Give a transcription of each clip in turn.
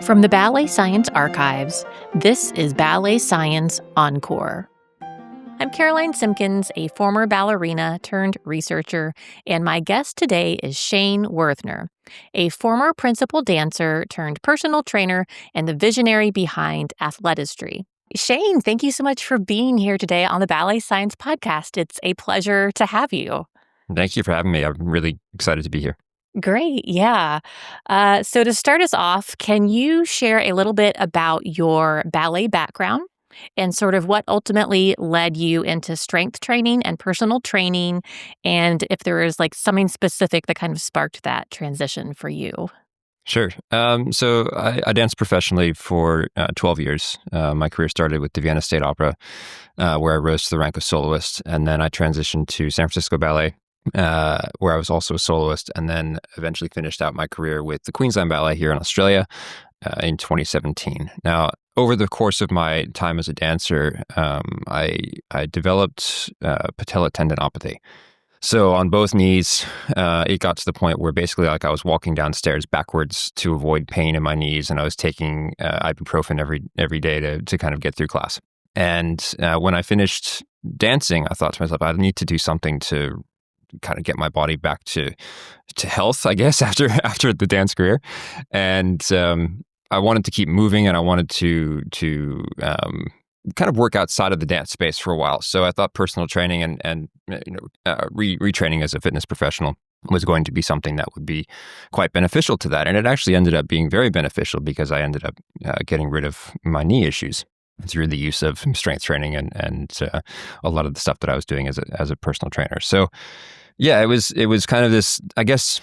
From the Ballet Science Archives, this is Ballet Science Encore. I'm Caroline Simpkins, a former ballerina turned researcher, and my guest today is Shane Wuerthner, a former principal dancer turned personal trainer and the visionary behind Athletistry. Shane, thank you so much for being here today on the Ballet Science Podcast. It's a pleasure to have you. Thank you for having me. I'm really excited to be here. Great, yeah. So to start us off, can you share a little bit about your ballet background and sort of what ultimately led you into strength training and personal training, and if there is like something specific that kind of sparked that transition for you? Sure. So I danced professionally for 12 years. My career started with the Vienna State Opera, where I rose to the rank of soloist, and then I transitioned to San Francisco Ballet, where I was also a soloist, and then eventually finished out my career with the Queensland Ballet here in Australia in 2017. Now, over the course of my time as a dancer, I developed patella tendinopathy. So on both knees, it got to the point where basically like I was walking downstairs backwards to avoid pain in my knees, and I was taking ibuprofen every day to kind of get through class. And when I finished dancing, I thought to myself, I need to do something to kind of get my body back to health, I guess, after the dance career. And I wanted to keep moving, and I wanted to kind of work outside of the dance space for a while. So I thought personal training and retraining as a fitness professional was going to be something that would be quite beneficial to that. And it actually ended up being very beneficial because I ended up getting rid of my knee issues through the use of strength training and a lot of the stuff that I was doing as a personal trainer. So yeah, it was kind of this, I guess,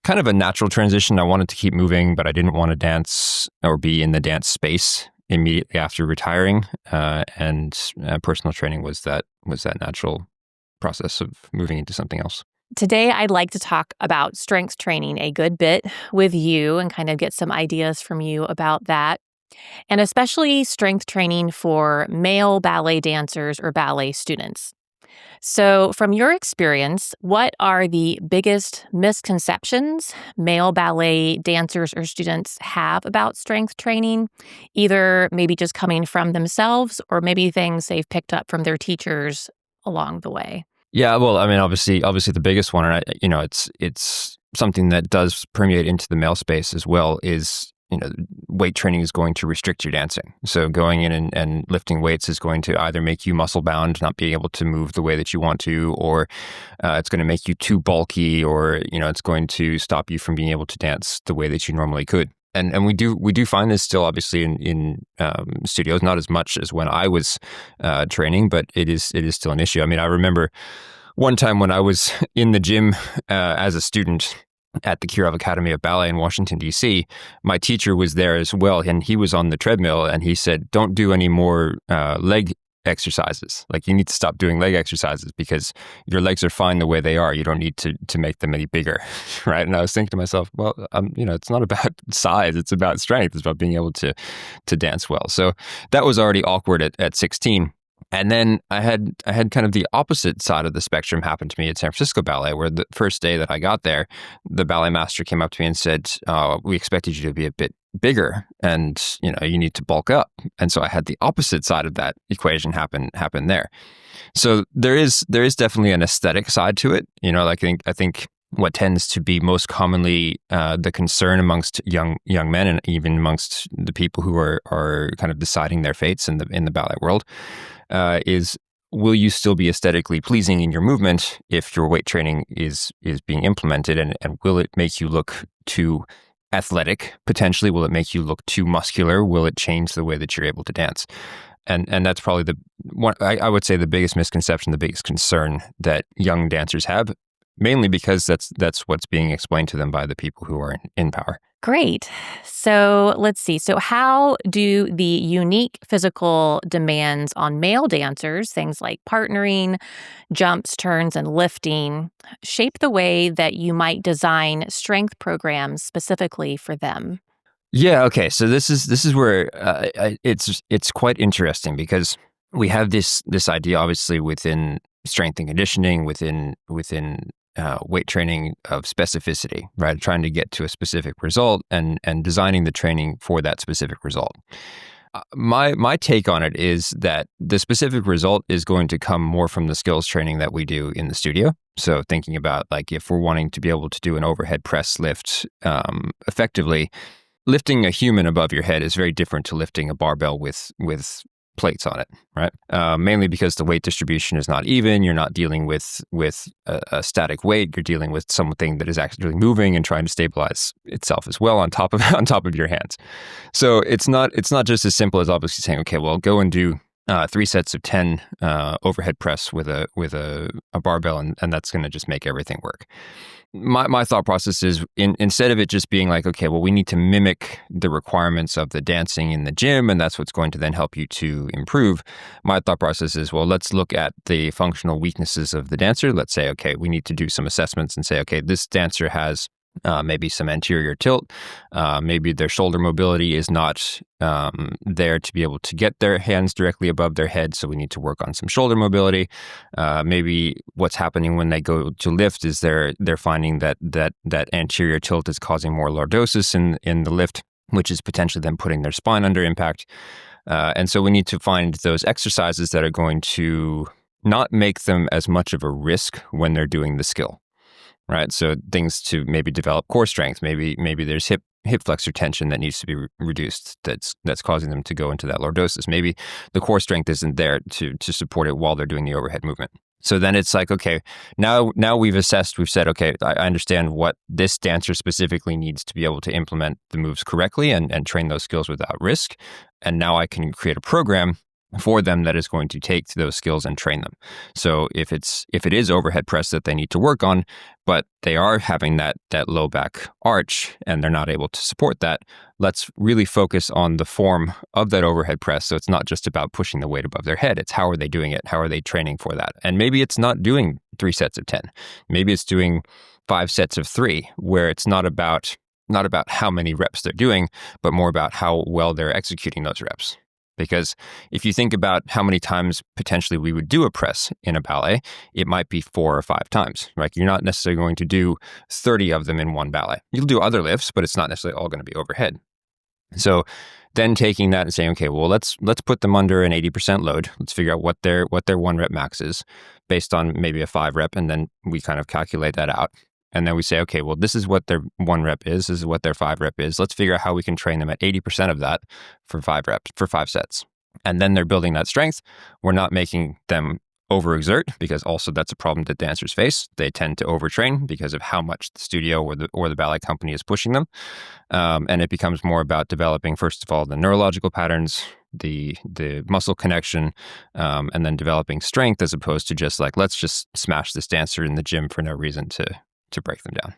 kind of a natural transition. I wanted to keep moving, but I didn't want to dance or be in the dance space immediately after retiring. And personal training was that natural process of moving into something else. Today, I'd like to talk about strength training a good bit with you and kind of get some ideas from you about that, and especially strength training for male ballet dancers or ballet students. So, from your experience, what are the biggest misconceptions male ballet dancers or students have about strength training, either maybe just coming from themselves or maybe things they've picked up from their teachers along the way? Yeah, well, I mean, obviously the biggest one, and it's something that does permeate into the male space as well, is weight training is going to restrict your dancing. So going in and lifting weights is going to either make you muscle bound, not being able to move the way that you want to, or it's going to make you too bulky, or it's going to stop you from being able to dance the way that you normally could. And we do find this still obviously in studios, not as much as when I was training, but it is still an issue. I mean, I remember one time when I was in the gym as a student at the Kirov Academy of Ballet in Washington, D.C., my teacher was there as well, and he was on the treadmill, and he said, don't do any more leg exercises. Like, you need to stop doing leg exercises because your legs are fine the way they are. You don't need to make them any bigger, right? And I was thinking to myself, well, it's not about size. It's about strength. It's about being able to dance well. So that was already awkward at 16. And then I had kind of the opposite side of the spectrum happen to me at San Francisco Ballet, where the first day that I got there, the ballet master came up to me and said, we expected you to be a bit bigger and, you need to bulk up. And so I had the opposite side of that equation happen there. So there is definitely an aesthetic side to it. I think what tends to be most commonly the concern amongst young men and even amongst the people who are kind of deciding their fates in the ballet world is, will you still be aesthetically pleasing in your movement if your weight training is being implemented, and will it make you look too athletic potentially? Will it make you look too muscular? Will it change the way that you're able to dance? And that's probably the one, I would say, the biggest misconception, the biggest concern that young dancers have, mainly because that's what's being explained to them by the people who are in power. Great. So let's see. So how do the unique physical demands on male dancers, things like partnering, jumps, turns, and lifting, shape the way that you might design strength programs specifically for them? Yeah. Okay. So this is where it's quite interesting, because we have this idea, obviously, within strength and conditioning, within weight training of specificity, right? Trying to get to a specific result and designing the training for that specific result. My take on it is that the specific result is going to come more from the skills training that we do in the studio. So thinking about like if we're wanting to be able to do an overhead press lift effectively, lifting a human above your head is very different to lifting a barbell with plates on it, right? Mainly because the weight distribution is not even. You're not dealing with a static weight. You're dealing with something that is actually moving and trying to stabilize itself as well on top of your hands. So it's not just as simple as obviously saying, okay, well, go and do 3 sets of 10 overhead press with a barbell, and that's going to just make everything work. My thought process is instead of it just being like, okay, well, we need to mimic the requirements of the dancing in the gym, and that's what's going to then help you to improve. My thought process is, well, let's look at the functional weaknesses of the dancer. Let's say, okay, we need to do some assessments and say, okay, this dancer has maybe some anterior tilt. Maybe their shoulder mobility is not there to be able to get their hands directly above their head, so we need to work on some shoulder mobility. Maybe what's happening when they go to lift is they're finding that anterior tilt is causing more lordosis in the lift, which is potentially then putting their spine under impact. And so we need to find those exercises that are going to not make them as much of a risk when they're doing the skill. Right, so things to maybe develop core strength. Maybe there's hip flexor tension that needs to be reduced. That's causing them to go into that lordosis. Maybe the core strength isn't there to support it while they're doing the overhead movement. So then it's like, okay, now we've assessed. We've said, okay, I understand what this dancer specifically needs to be able to implement the moves correctly and train those skills without risk. And now I can create a program for them that is going to take those skills and train them. So if it is overhead press that they need to work on, but they are having that low back arch and they're not able to support that, let's really focus on the form of that overhead press. So it's not just about pushing the weight above their head. It's how are they doing it? How are they training for that? And maybe it's not doing 3 sets of 10. Maybe it's doing 5 sets of 3, where it's not about how many reps they're doing, but more about how well they're executing those reps. Because if you think about how many times potentially we would do a press in a ballet, it might be 4 or 5 times, right? You're not necessarily going to do 30 of them in one ballet. You'll do other lifts, but it's not necessarily all going to be overhead. So then taking that and saying, okay, well, let's put them under an 80% load. Let's figure out what their 1 rep max is based on maybe a 5 rep, and then we kind of calculate that out. And then we say, okay, well, this is what their 1 rep is. This is what their 5 rep is. Let's figure out how we can train them at 80% of that for 5 reps, for 5 sets. And then they're building that strength. We're not making them overexert, because also that's a problem that dancers face. They tend to overtrain because of how much the studio or the ballet company is pushing them. And it becomes more about developing, first of all, the neurological patterns, the muscle connection, and then developing strength, as opposed to just like, let's just smash this dancer in the gym for no reason to break them down.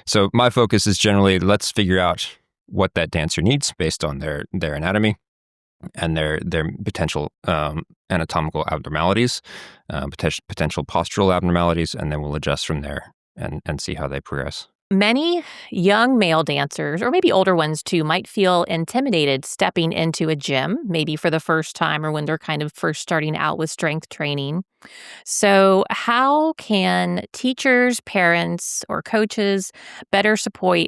So my focus is generally, let's figure out what that dancer needs based on their anatomy and their potential anatomical abnormalities, potential postural abnormalities, and then we'll adjust from there and see how they progress. Many young male dancers, or maybe older ones too, might feel intimidated stepping into a gym, maybe for the first time or when they're kind of first starting out with strength training. So how can teachers, parents, or coaches better support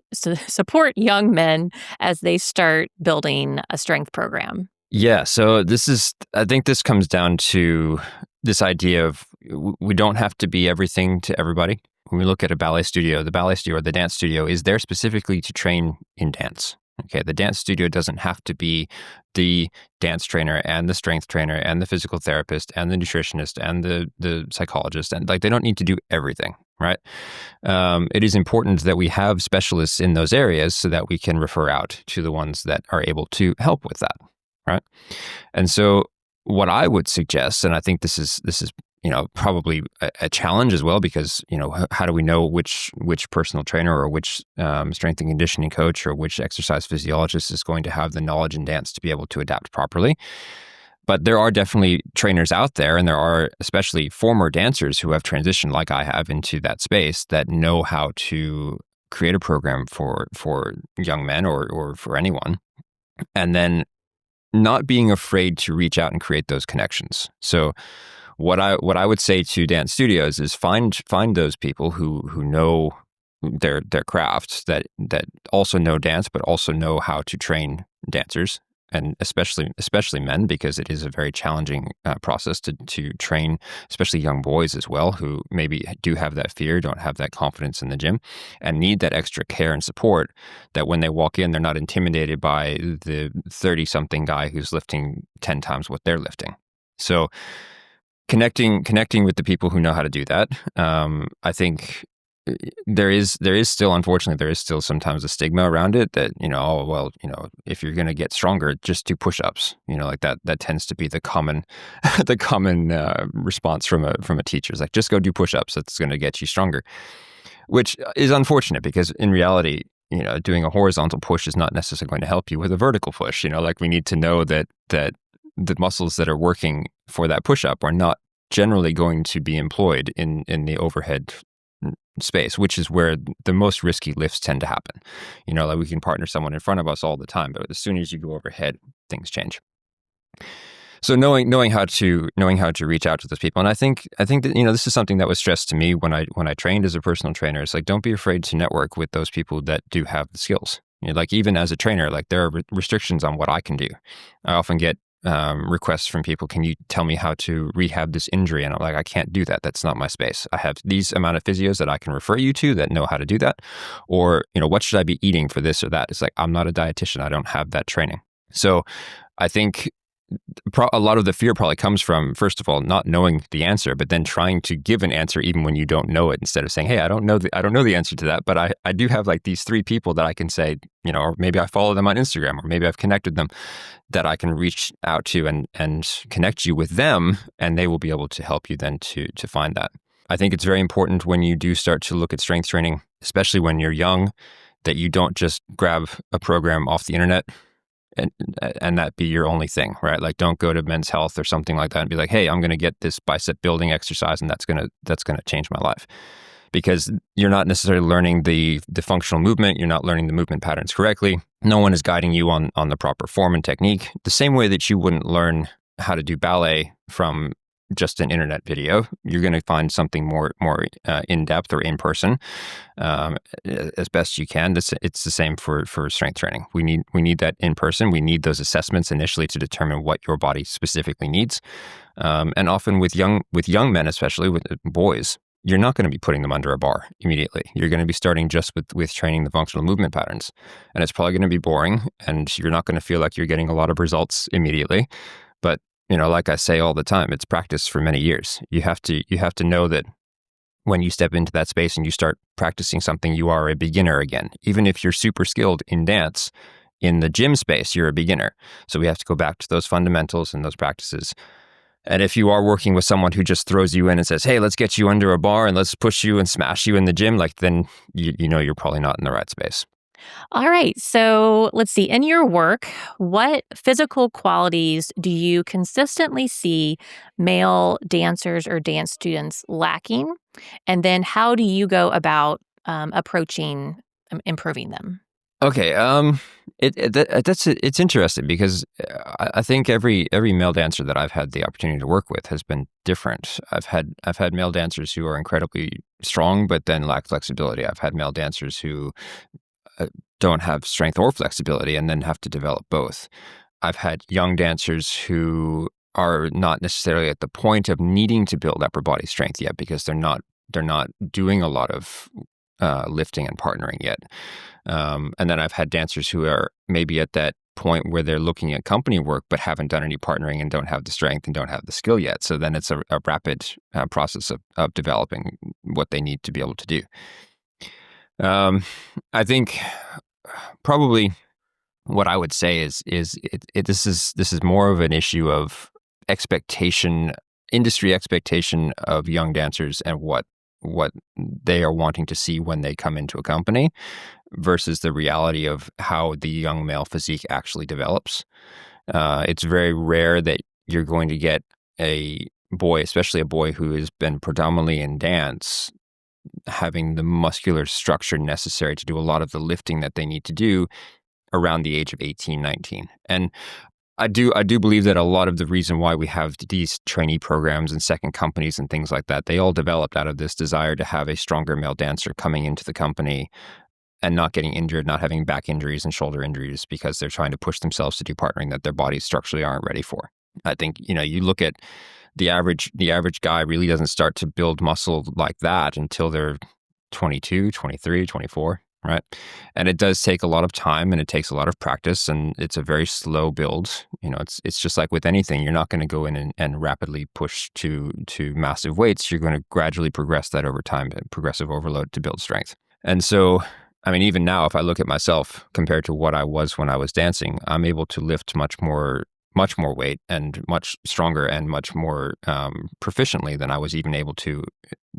young men as they start building a strength program? Yeah, so I think this comes down to this idea of we don't have to be everything to everybody. When we look at a ballet studio, the ballet studio or the dance studio is there specifically to train in dance. Okay, the dance studio doesn't have to be the dance trainer and the strength trainer and the physical therapist and the nutritionist and the psychologist, and like they don't need to do everything, right? It is important that we have specialists in those areas so that we can refer out to the ones that are able to help with that, right? And so what I would suggest, and I think this is probably a challenge as well, because how do we know which personal trainer or which strength and conditioning coach or which exercise physiologist is going to have the knowledge in dance to be able to adapt properly? But there are definitely trainers out there, and there are especially former dancers who have transitioned, like I have, into that space that know how to create a program for young men or for anyone, and then not being afraid to reach out and create those connections. So What I would say to dance studios is find those people who know their craft, that also know dance, but also know how to train dancers, and especially men, because it is a very challenging process to train, especially young boys as well, who maybe do have that fear, don't have that confidence in the gym, and need that extra care and support, that when they walk in, they're not intimidated by the 30-something guy who's lifting 10 times what they're lifting. So connecting with the people who know how to do that. I think there is still, unfortunately, there is still sometimes a stigma around it, that, oh, well, if you're going to get stronger, just do push-ups, like that tends to be the common the common response from a teacher, is like, just go do push-ups, that's going to get you stronger, which is unfortunate, because in reality, doing a horizontal push is not necessarily going to help you with a vertical push. Like, we need to know that the muscles that are working for that push-up are not generally going to be employed in the overhead space, which is where the most risky lifts tend to happen. Like, we can partner someone in front of us all the time, but as soon as you go overhead, things change. So knowing how to reach out to those people, and I think that this is something that was stressed to me when I trained as a personal trainer. It's like, don't be afraid to network with those people that do have the skills. Like, even as a trainer, like, there are restrictions on what I can do. I often get requests from people, can you tell me how to rehab this injury? And I'm like, I can't do that. That's not my space. I have these amount of physios that I can refer you to that know how to do that. Or, what should I be eating for this or that? It's like, I'm not a dietitian. I don't have that training. So I think a lot of the fear probably comes from, first of all, not knowing the answer, but then trying to give an answer even when you don't know it, instead of saying, hey, I don't know the answer to that, but I do have like these 3 people that I can say, or maybe I follow them on Instagram, or maybe I've connected them, that I can reach out to and connect you with them, and they will be able to help you then to find that. I think it's very important when you do start to look at strength training, especially when you're young, that you don't just grab a program off the internet and that be your only thing, right? Like, don't go to Men's Health or something like that and be like, hey, I'm going to get this bicep building exercise, and that's going to change my life. Because you're not necessarily learning the functional movement. You're not learning the movement patterns correctly. No one is guiding you on the proper form and technique. The same way that you wouldn't learn how to do ballet from just an internet video, you're going to find something more in depth or in person, as best you can. It's the same for strength training. We need that in person. We need those assessments initially to determine what your body specifically needs. And often with young men, especially with boys, you're not going to be putting them under a bar immediately. You're going to be starting just with training the functional movement patterns, and it's probably going to be boring, and you're not going to feel like you're getting a lot of results immediately. But like I say all the time, it's practice for many years. You have to know that when you step into that space and you start practicing something, you are a beginner again. Even if you're super skilled in dance, in the gym space, you're a beginner. So we have to go back to those fundamentals and those practices. And if you are working with someone who just throws you in and says, hey, let's get you under a bar and let's push you and smash you in the gym, like, then you're probably not in the right space. All right. So let's see. In your work, what physical qualities do you consistently see male dancers or dance students lacking? And then how do you go about approaching improving them? Okay, it's interesting, because I think every male dancer that I've had the opportunity to work with has been different. I've had male dancers who are incredibly strong but then lack flexibility. I've had male dancers who don't have strength or flexibility and then have to develop both. I've had young dancers who are not necessarily at the point of needing to build upper body strength yet, because they're not doing a lot of lifting and partnering yet. And then I've had dancers who are maybe at that point where they're looking at company work but haven't done any partnering and don't have the strength and don't have the skill yet. So then it's a rapid process of developing what they need to be able to do. I think probably what I would say is this is more of an issue of expectation, industry expectation of young dancers, and what they are wanting to see when they come into a company, versus the reality of how the young male physique actually develops. It's very rare that you're going to get a boy, especially a boy who has been predominantly in dance, having the muscular structure necessary to do a lot of the lifting that they need to do around the age of 18, 19. And I do believe that a lot of the reason why we have these trainee programs and second companies and things like that, they all developed out of this desire to have a stronger male dancer coming into the company and not getting injured, not having back injuries and shoulder injuries because they're trying to push themselves to do partnering that their bodies structurally aren't ready for. I think, you look at the average guy really doesn't start to build muscle like that until they're 22, 23, 24, right? And it does take a lot of time and it takes a lot of practice and it's a very slow build. It's just like with anything, you're not going to go in and rapidly push to massive weights. You're going to gradually progress that over time, progressive overload to build strength. And so, I mean, even now, if I look at myself compared to what I was when I was dancing, I'm able to lift much more weight and much stronger and much more proficiently than I was even able to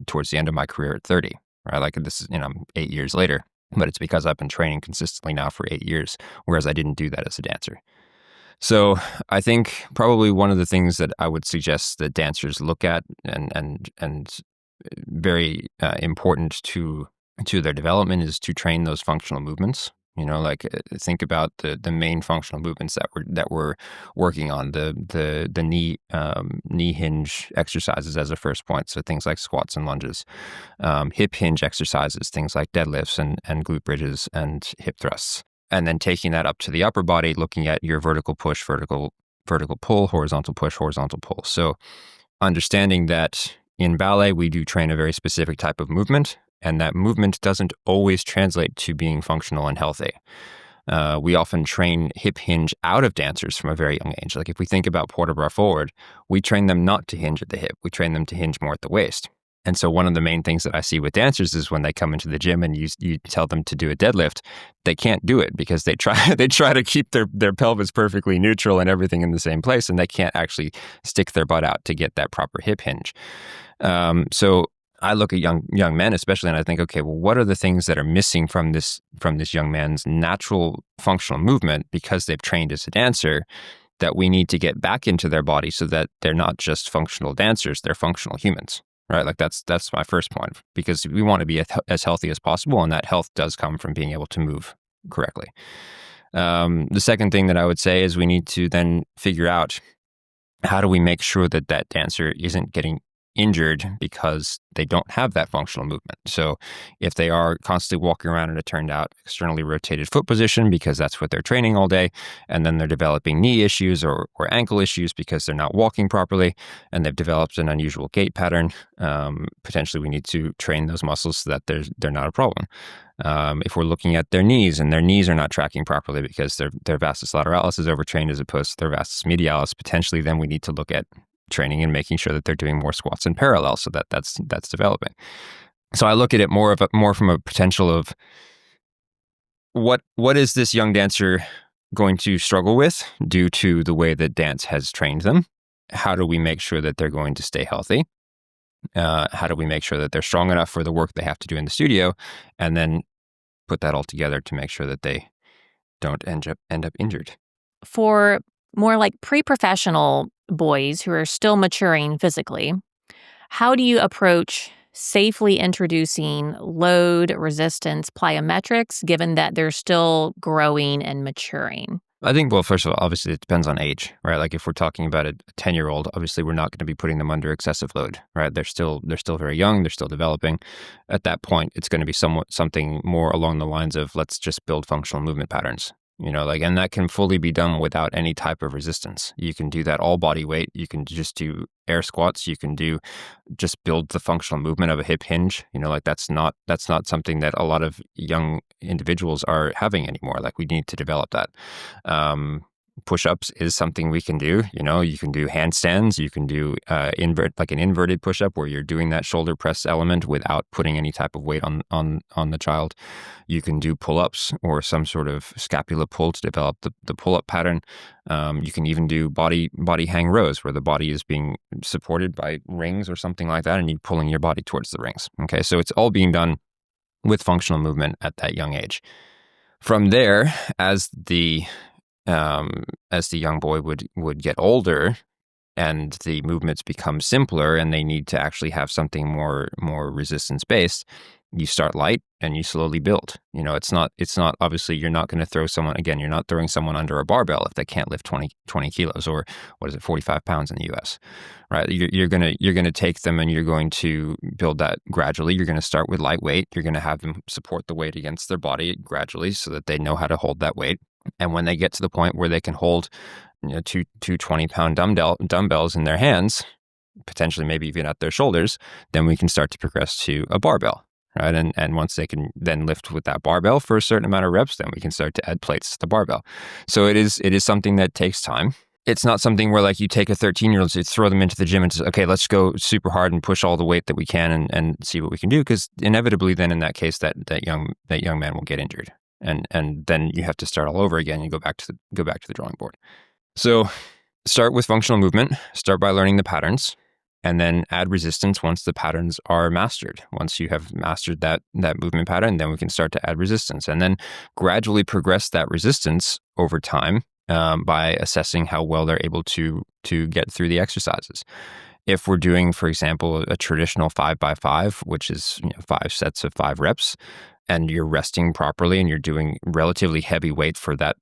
towards the end of my career at 30. Right? Like this is, 8 years later, but it's because I've been training consistently now for 8 years, whereas I didn't do that as a dancer. So I think probably one of the things that I would suggest that dancers look at and very important to their development is to train those functional movements. Think about the main functional movements that we're working on, the knee hinge exercises as a first point. So things like squats and lunges, hip hinge exercises, things like deadlifts and glute bridges and hip thrusts. And then taking that up to the upper body, looking at your vertical push, vertical pull, horizontal push, horizontal pull. So understanding that in ballet, we do train a very specific type of movement, and that movement doesn't always translate to being functional and healthy. We often train hip hinge out of dancers from a very young age. Like if we think about port de bras forward, we train them not to hinge at the hip. We train them to hinge more at the waist. And so one of the main things that I see with dancers is when they come into the gym and you tell them to do a deadlift, they can't do it because they try to keep their pelvis perfectly neutral and everything in the same place, and they can't actually stick their butt out to get that proper hip hinge. So I look at young men especially, and I think, okay, well, what are the things that are missing from this young man's natural functional movement because they've trained as a dancer that we need to get back into their body so that they're not just functional dancers, they're functional humans. Right, like that's my first point, because we want to be as healthy as possible, and that health does come from being able to move correctly. The second thing that I would say is we need to then figure out how do we make sure that dancer isn't getting injured because they don't have that functional movement. So if they are constantly walking around in a turned out externally rotated foot position because that's what they're training all day, and then they're developing knee issues or ankle issues because they're not walking properly and they've developed an unusual gait pattern, potentially we need to train those muscles so that they're not a problem. If we're looking at their knees and their knees are not tracking properly because their vastus lateralis is overtrained as opposed to their vastus medialis, potentially then we need to look at training and making sure that they're doing more squats in parallel so that's developing. So I look at it more from a potential of what is this young dancer going to struggle with due to the way that dance has trained them? How do we make sure that they're going to stay healthy? How do we make sure that they're strong enough for the work they have to do in the studio, and then put that all together to make sure that they don't end up injured? For more like pre-professional boys who are still maturing physically, how do you approach safely introducing load, resistance, plyometrics, given that they're still growing and maturing? I think, well, first of all, obviously it depends on age, right? Like if we're talking about a 10-year-old, obviously we're not going to be putting them under excessive load, right? They're still very young, they're still developing. At that point, it's going to be something more along the lines of let's just build functional movement patterns. And that can fully be done without any type of resistance. You can do that all body weight. You can just do air squats. You can just build the functional movement of a hip hinge. That's not something that a lot of young individuals are having anymore. Like we need to develop that. Push-ups is something we can do. You can do handstands. You can do an inverted push-up where you're doing that shoulder press element without putting any type of weight on the child. You can do pull-ups or some sort of scapula pull to develop the pull-up pattern. You can even do body hang rows where the body is being supported by rings or something like that, and you're pulling your body towards the rings. Okay, so it's all being done with functional movement at that young age. From there, as the young boy would get older and the movements become simpler and they need to actually have something more resistance based, You start light and you slowly build. It's not obviously, you're not going to throw someone, again, you're not throwing someone under a barbell if they can't lift 20 kilos, or what is it, 45 pounds in the US, right? You're going to take them and you're going to build that gradually. You're going to start with lightweight. You're going to have them support the weight against their body gradually so that they know how to hold that weight. And when they get to the point where they can hold, two 20-pound dumbbells in their hands, potentially maybe even at their shoulders, then we can start to progress to a barbell. Right. And once they can then lift with that barbell for a certain amount of reps, then we can start to add plates to the barbell. So it is something that takes time. It's not something where like you take a 13-year-old, you throw them into the gym and say, okay, let's go super hard and push all the weight that we can and see what we can do. Because inevitably then in that case, that young man will get injured. And then you have to start all over again and go back to the drawing board. So start with functional movement, start by learning the patterns, and then add resistance once the patterns are mastered. Once you have mastered that movement pattern, then we can start to add resistance, and then gradually progress that resistance over time by assessing how well they're able to get through the exercises. If we're doing, for example, a traditional 5x5, which is 5 sets of 5 reps, and you're resting properly and you're doing relatively heavy weight for that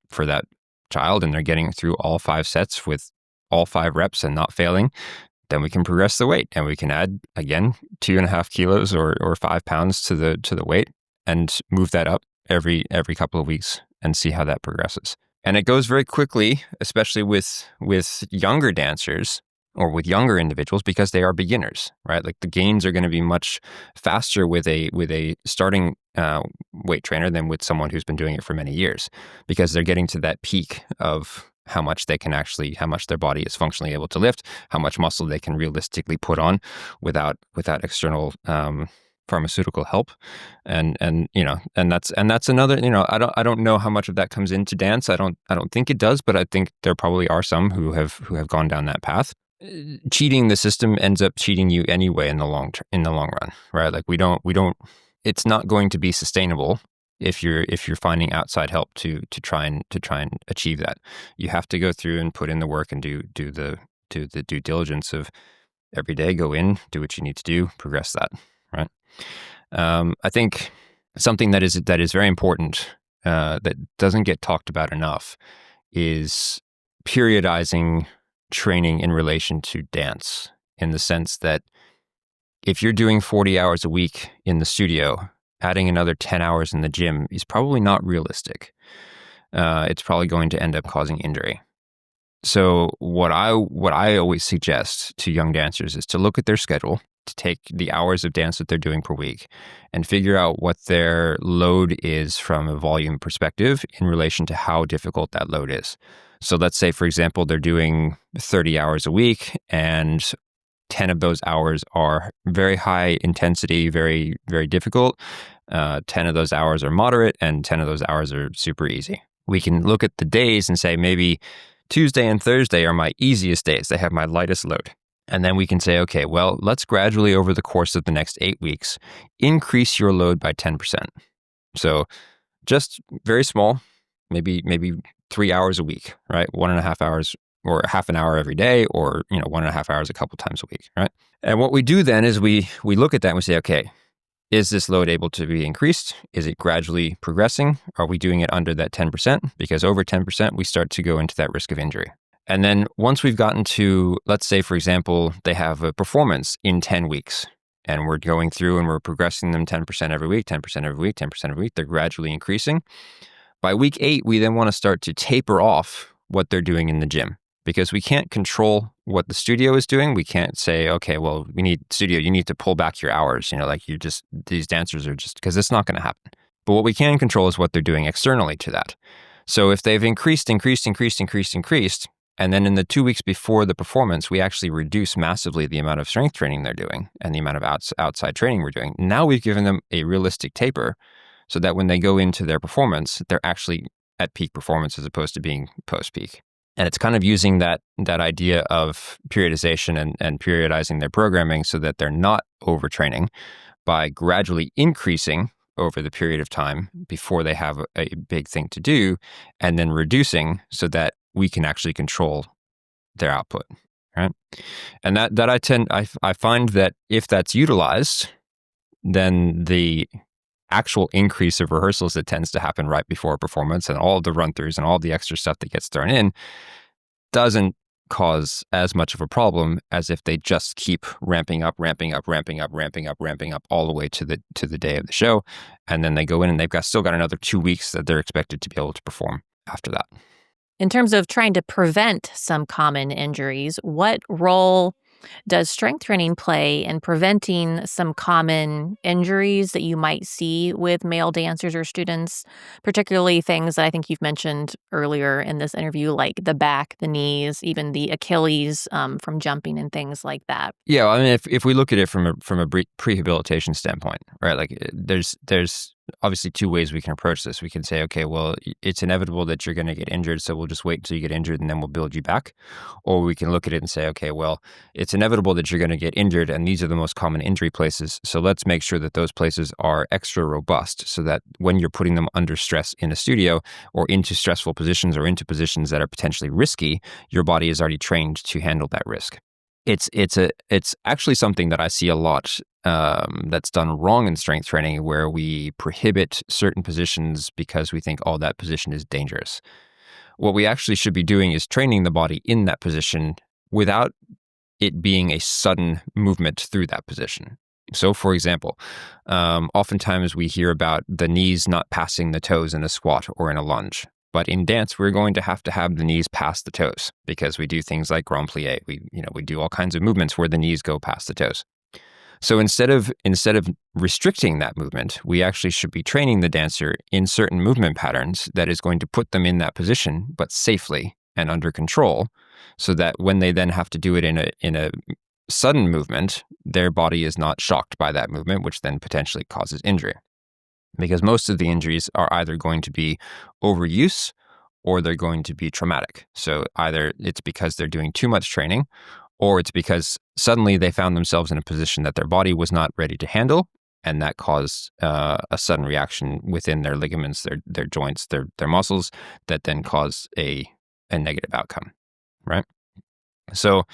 child, and they're getting through all 5 sets with all 5 reps and not failing, then we can progress the weight and we can add, again, 2.5 kilos or 5 pounds to the weight and move that up every couple of weeks and see how that progresses. And it goes very quickly, especially with younger dancers or with younger individuals, because they are beginners, right? Like the gains are going to be much faster with a starting weight trainer than with someone who's been doing it for many years, because they're getting to that peak of how much their body is functionally able to lift, how much muscle they can realistically put on without external pharmaceutical help, and that's another. I don't know how much of that comes into dance. I don't think it does, but I think there probably are some who have gone down that path. Cheating the system ends up cheating you anyway in the long run, right? Like we don't. It's not going to be sustainable if you're finding outside help to try and achieve that. You have to go through and put in the work and do the due diligence of every day. Go in, do what you need to do, progress that, right? I think something that is very important that doesn't get talked about enough is periodizing training in relation to dance, in the sense that if you're doing 40 hours a week in the studio, adding another 10 hours in the gym is probably not realistic. It's probably going to end up causing injury. So what I always suggest to young dancers is to look at their schedule, to take the hours of dance that they're doing per week and figure out what their load is from a volume perspective in relation to how difficult that load is. So let's say, for example, they're doing 30 hours a week and 10 of those hours are very high intensity, very, very difficult. 10 of those hours are moderate and 10 of those hours are super easy. We can look at the days and say maybe Tuesday and Thursday are my easiest days. They have my lightest load. And then we can say, okay, well, let's gradually over the course of the next 8 weeks, increase your load by 10%. So just very small, maybe 3 hours a week, right? 1.5 hours or half an hour every day, or 1.5 hours a couple times a week, right? And what we do then is we look at that and we say, okay, is this load able to be increased? Is it gradually progressing? Are we doing it under that 10%? Because over 10%, we start to go into that risk of injury. And then once we've gotten to, let's say, for example, they have a performance in 10 weeks, and we're going through and we're progressing them 10% every week, 10% every week, 10% every week. They're gradually increasing. By week 8, we then want to start to taper off what they're doing in the gym, because we can't control what the studio is doing. We can't say, okay, well, you need to pull back your hours. These dancers are just, because it's not going to happen. But what we can control is what they're doing externally to that. So if they've increased, and then in the 2 weeks before the performance, we actually reduce massively the amount of strength training they're doing and the amount of outside training we're doing. Now we've given them a realistic taper so that when they go into their performance, they're actually at peak performance as opposed to being post-peak. And it's kind of using that idea of periodization and periodizing their programming so that they're not overtraining by gradually increasing over the period of time before they have a big thing to do, and then reducing so that we can actually control their output, right? And I find that if that's utilized, then the actual increase of rehearsals that tends to happen right before a performance and all the run-throughs and all the extra stuff that gets thrown in doesn't cause as much of a problem as if they just keep ramping up all the way to the day of the show, and then they go in and they've still got another 2 weeks that they're expected to be able to perform after that. In terms of trying to prevent some common injuries, what role does strength training play in preventing some common injuries that you might see with male dancers or students, particularly things that I think you've mentioned earlier in this interview, like the back, the knees, even the Achilles from jumping and things like that? Yeah, I mean, if we look at it from a prehabilitation standpoint, right? Like there's obviously two ways we can approach this. We can say, okay, well, it's inevitable that you're going to get injured, so we'll just wait until you get injured and then we'll build you back. Or we can look at it and say, okay, well, it's inevitable that you're going to get injured, and these are the most common injury places. So let's make sure that those places are extra robust, so that when you're putting them under stress in a studio or into stressful positions or into positions that are potentially risky, your body is already trained to handle that risk. It's actually something that I see a lot that's done wrong in strength training, where we prohibit certain positions because we think, oh, that position is dangerous. What we actually should be doing is training the body in that position without it being a sudden movement through that position. So, for example, oftentimes we hear about the knees not passing the toes in a squat or in a lunge. But in dance, we're going to have the knees past the toes because we do things like grand plie. We do all kinds of movements where the knees go past the toes. So instead of restricting that movement, we actually should be training the dancer in certain movement patterns that is going to put them in that position, but safely and under control, so that when they then have to do it in a sudden movement, their body is not shocked by that movement, which then potentially causes injury. Because most of the injuries are either going to be overuse or they're going to be traumatic. So either it's because they're doing too much training, or it's because suddenly they found themselves in a position that their body was not ready to handle, and that caused a sudden reaction within their ligaments, their joints, their muscles, that then caused a negative outcome, right? So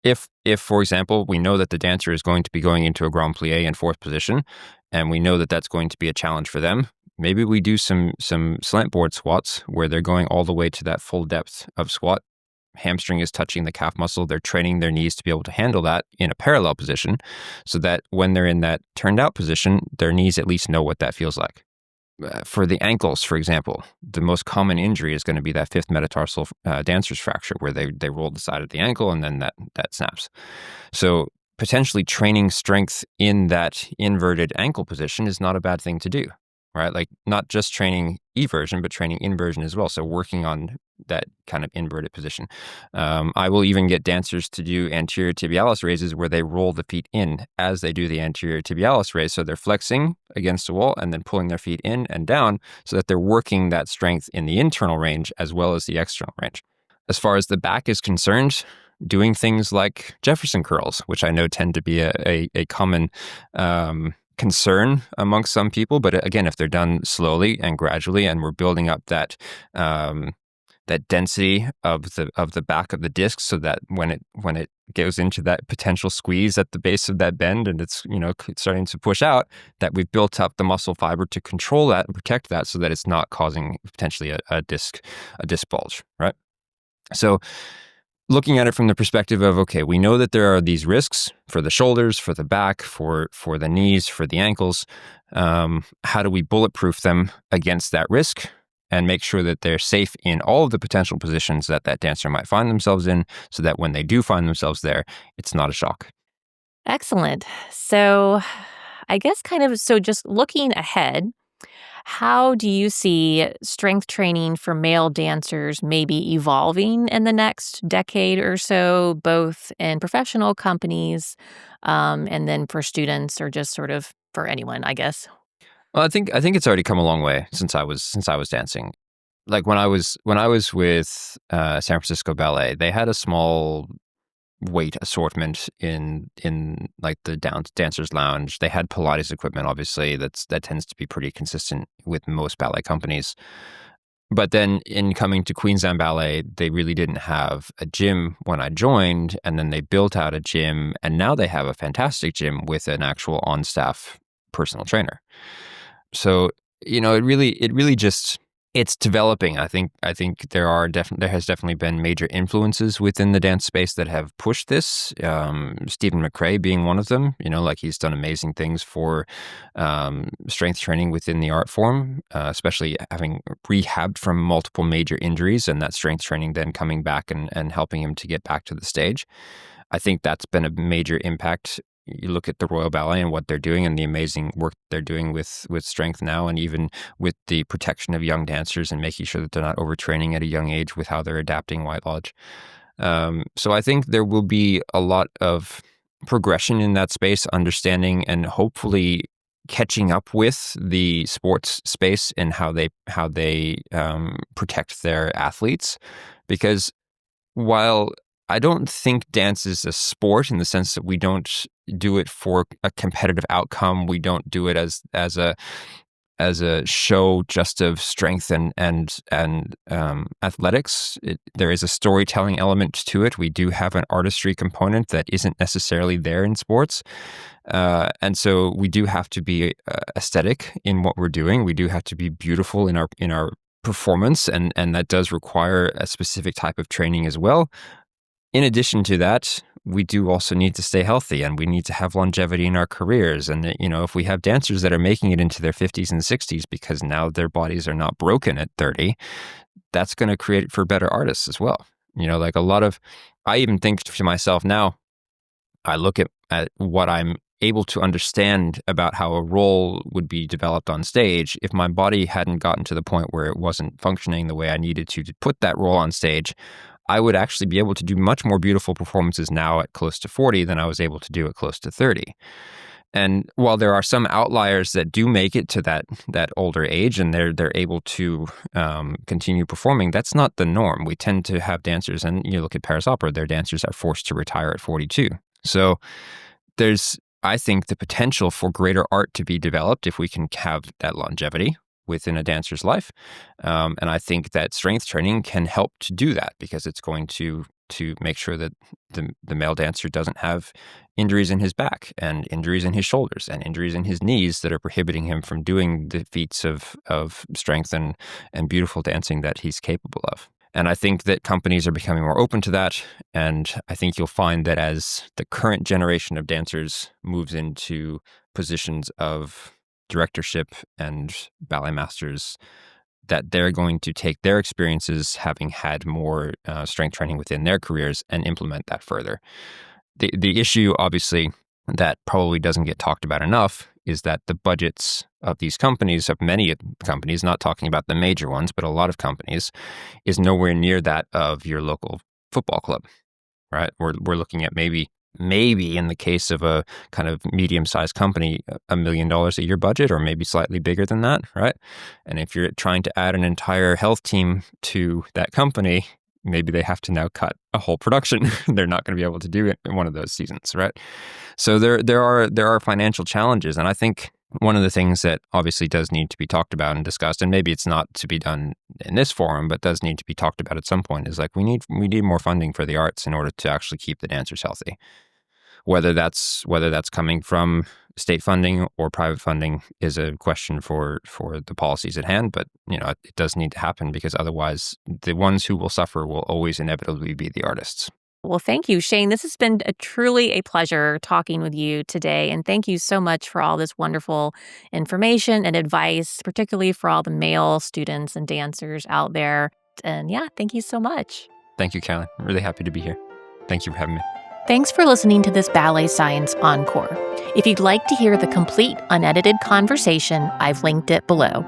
if, for example, we know that the dancer is going to be going into a grand plie in fourth position, and we know that that's going to be a challenge for them, maybe we do some slant board squats where they're going all the way to that full depth of squat. Hamstring is touching the calf muscle. They're training their knees to be able to handle that in a parallel position, so that when they're in that turned out position, their knees at least know what that feels like. For the ankles, for example, the most common injury is going to be that fifth metatarsal dancer's fracture, where they roll the side of the ankle and then that snaps. So potentially training strength in that inverted ankle position is not a bad thing to do, right? Like not just training eversion, but training inversion as well. So working on that kind of inverted position. I will even get dancers to do anterior tibialis raises where they roll the feet in as they do the anterior tibialis raise. So they're flexing against a wall and then pulling their feet in and down, so that they're working that strength in the internal range as well as the external range. As far as the back is concerned, doing things like Jefferson curls, which I know tend to be a common concern amongst some people. But again, if they're done slowly and gradually, and we're building up that density of the back of the disc, so that when it goes into that potential squeeze at the base of that bend and it's starting to push out, that we've built up the muscle fiber to control that and protect that, so that it's not causing potentially a disc bulge, right? So looking at it from the perspective of, okay, we know that there are these risks for the shoulders, for the back, for the knees, for the ankles. How do we bulletproof them against that risk and make sure that they're safe in all of the potential positions that dancer might find themselves in, so that when they do find themselves there, it's not a shock? Excellent. So I guess so just looking ahead, how do you see strength training for male dancers maybe evolving in the next decade or so, both in professional companies and then for students, or just sort of for anyone, I guess? Well, I think it's already come a long way since I was dancing. Like when I was with San Francisco Ballet, they had a small weight assortment in like the dancers lounge. They had Pilates equipment, obviously. That tends to be pretty consistent with most ballet companies. But then in coming to Queensland Ballet, they really didn't have a gym when I joined, and then they built out a gym, and now they have a fantastic gym with an actual on-staff personal trainer. So, it really just, it's developing. I think there has definitely been major influences within the dance space that have pushed this. Stephen McRae being one of them. Like he's done amazing things for strength training within the art form, especially having rehabbed from multiple major injuries, and that strength training then coming back and helping him to get back to the stage. I think that's been a major impact. You look at the Royal Ballet and what they're doing and the amazing work they're doing with strength now, and even with the protection of young dancers and making sure that they're not overtraining at a young age with how they're adapting White Lodge. So I think there will be a lot of progression in that space, understanding and hopefully catching up with the sports space and how they protect their athletes. Because while I don't think dance is a sport in the sense that we don't do it for a competitive outcome. We don't do it as a show just of strength and athletics. There is a storytelling element to it. We do have an artistry component that isn't necessarily there in sports. And so we do have to be aesthetic in what we're doing. We do have to be beautiful in our performance, and that does require a specific type of training as well. In addition to that, we do also need to stay healthy, and we need to have longevity in our careers. And, if we have dancers that are making it into their 50s and 60s because now their bodies are not broken at 30, that's going to create for better artists as well. Like I even think to myself now, I look at what I'm able to understand about how a role would be developed on stage. If my body hadn't gotten to the point where it wasn't functioning the way I needed to put that role on stage, I would actually be able to do much more beautiful performances now at close to 40 than I was able to do at close to 30. And while there are some outliers that do make it to that older age and they're able to continue performing, that's not the norm. We tend to have dancers, and you look at Paris Opera, their dancers are forced to retire at 42. So there's, I think, the potential for greater art to be developed if we can have that longevity within a dancer's life. And I think that strength training can help to do that, because it's going to make sure that the male dancer doesn't have injuries in his back and injuries in his shoulders and injuries in his knees that are prohibiting him from doing the feats of strength and beautiful dancing that he's capable of. And I think that companies are becoming more open to that. And I think you'll find that as the current generation of dancers moves into positions of directorship and ballet masters, that they're going to take their experiences, having had more strength training within their careers, and implement that further. The issue, obviously, that probably doesn't get talked about enough is that the budgets of these companies, of many companies, not talking about the major ones, but a lot of companies, is nowhere near that of your local football club, right? We're looking at maybe in the case of a kind of medium-sized company, $1 million a year budget, or maybe slightly bigger than that, right? And if you're trying to add an entire health team to that company, maybe they have to now cut a whole production. They're not going to be able to do it in one of those seasons, right? So there are financial challenges, and I think one of the things that obviously does need to be talked about and discussed, and maybe it's not to be done in this forum, but does need to be talked about at some point, is like we need more funding for the arts in order to actually keep the dancers healthy. Whether that's coming from state funding or private funding is a question for the policies at hand, but it does need to happen, because otherwise the ones who will suffer will always inevitably be the artists. Well, thank you, Shane. This has been truly a pleasure talking with you today. And thank you so much for all this wonderful information and advice, particularly for all the male students and dancers out there. And yeah, thank you so much. Thank you, Caroline. I'm really happy to be here. Thank you for having me. Thanks for listening to this Ballet Science Encore. If you'd like to hear the complete unedited conversation, I've linked it below.